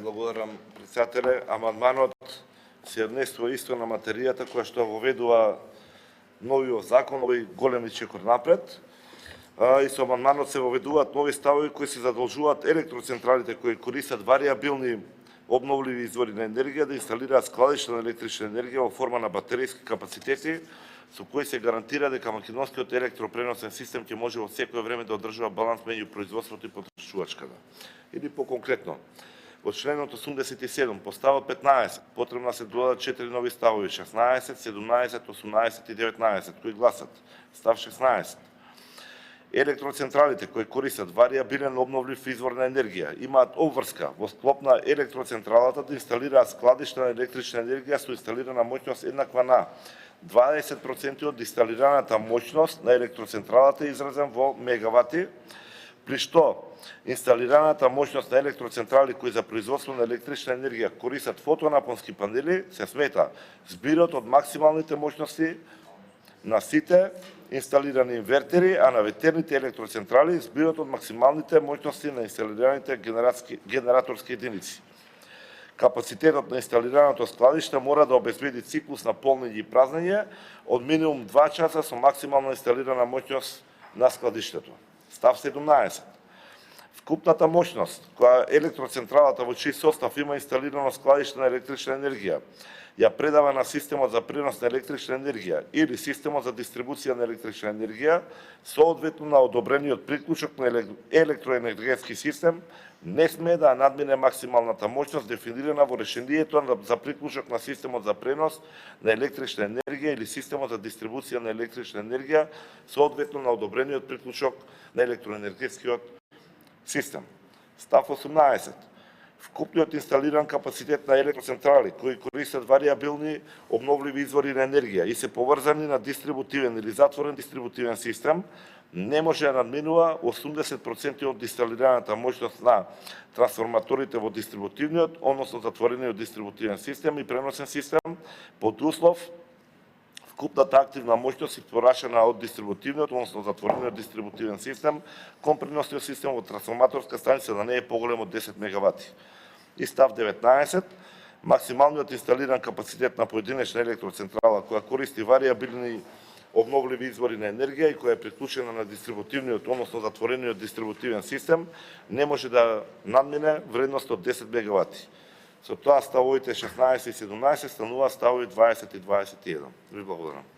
благодарам, председателе. Амандманот се однесува исто на материјата која што воведува новиот закон, овој големи чекор напред. И со амандманот се воведуваат нови ставови кои се задолжуваат електроцентралите кои користат варијабилни обновливи извори на енергија да инсталираат складишта на електрична енергија во форма на батеријски капацитети, со кои се гарантира дека македонскиот електропреносен систем ќе може во секое време да одржува баланс меѓу производството и потрошувачката. Или поконкретно, во членот 87, по ставот 15, потребно се додадат 4 нови ставови, 16, 17, 18 и 19, кои гласат: став 16. Електроцентралите кои користат варијабилен обновлив извор на енергија имаат обврска во склоп на електроцентралата да инсталираат складишта на електрична енергија со инсталирана моќност еднаква на 20% од инсталираната моќност на електроцентралата изразен во мегавати, при што инсталираната моќност на електроцентрали кои за производство на електрична енергија користат фотонапонски панели се смета збирот од максималните моќности на сите инсталирани инвертери, а на ветерните електроцентрали збирот од максималните моќности на инсталираните генераторски единици. Капацитетот на инсталираното складиште мора да обезбеди циклус на полнење и празнење од минимум 2 часа со максимална инсталирана моќност на складиштето. Став 17. Вкупната моќност која електроцентралата во чиј состав има инсталирано складиште на електрична енергија ја предава на системот за пренос на електрична енергија или системот за дистрибуција на електрична енергија, соодветно на одобрениот приклучок на електроенергетски систем, не смее да надмине максималната моќност дефинирана во решението за приклучок на системот за пренос на електрична енергија или системот за дистрибуција на електрична енергија, соодветно на одобрениот приклучок на електроенергетскиот систем. Став 18. Вкупниот инсталиран капацитет на електроцентрали кои користат варијабилни обновливи извори на енергија и се поврзани на дистрибутивен или затворен дистрибутивен систем не може да надминува 80% од инсталираната моќност на трансформаторите во дистрибутивниот, односно затворениот дистрибутивен систем и преносен систем, под услов вкупната активна моќност испорачена од дистрибутивниот, односно затворениот дистрибутивен систем кон преносниот систем во трансформаторска станица да не е поголем од 10 мегавати. И став 19. Максималниот инсталиран капацитет на поединечна електроцентрала која користи варијабилни обновливи извори на енергија и која е приклучена на дистрибутивниот, односно затворениот дистрибутивен систем, не може да надмине вредност од 10 мегавати. Со тоа ставовите 16 и 17 станува ставови 20 и 21. Ви благодарам.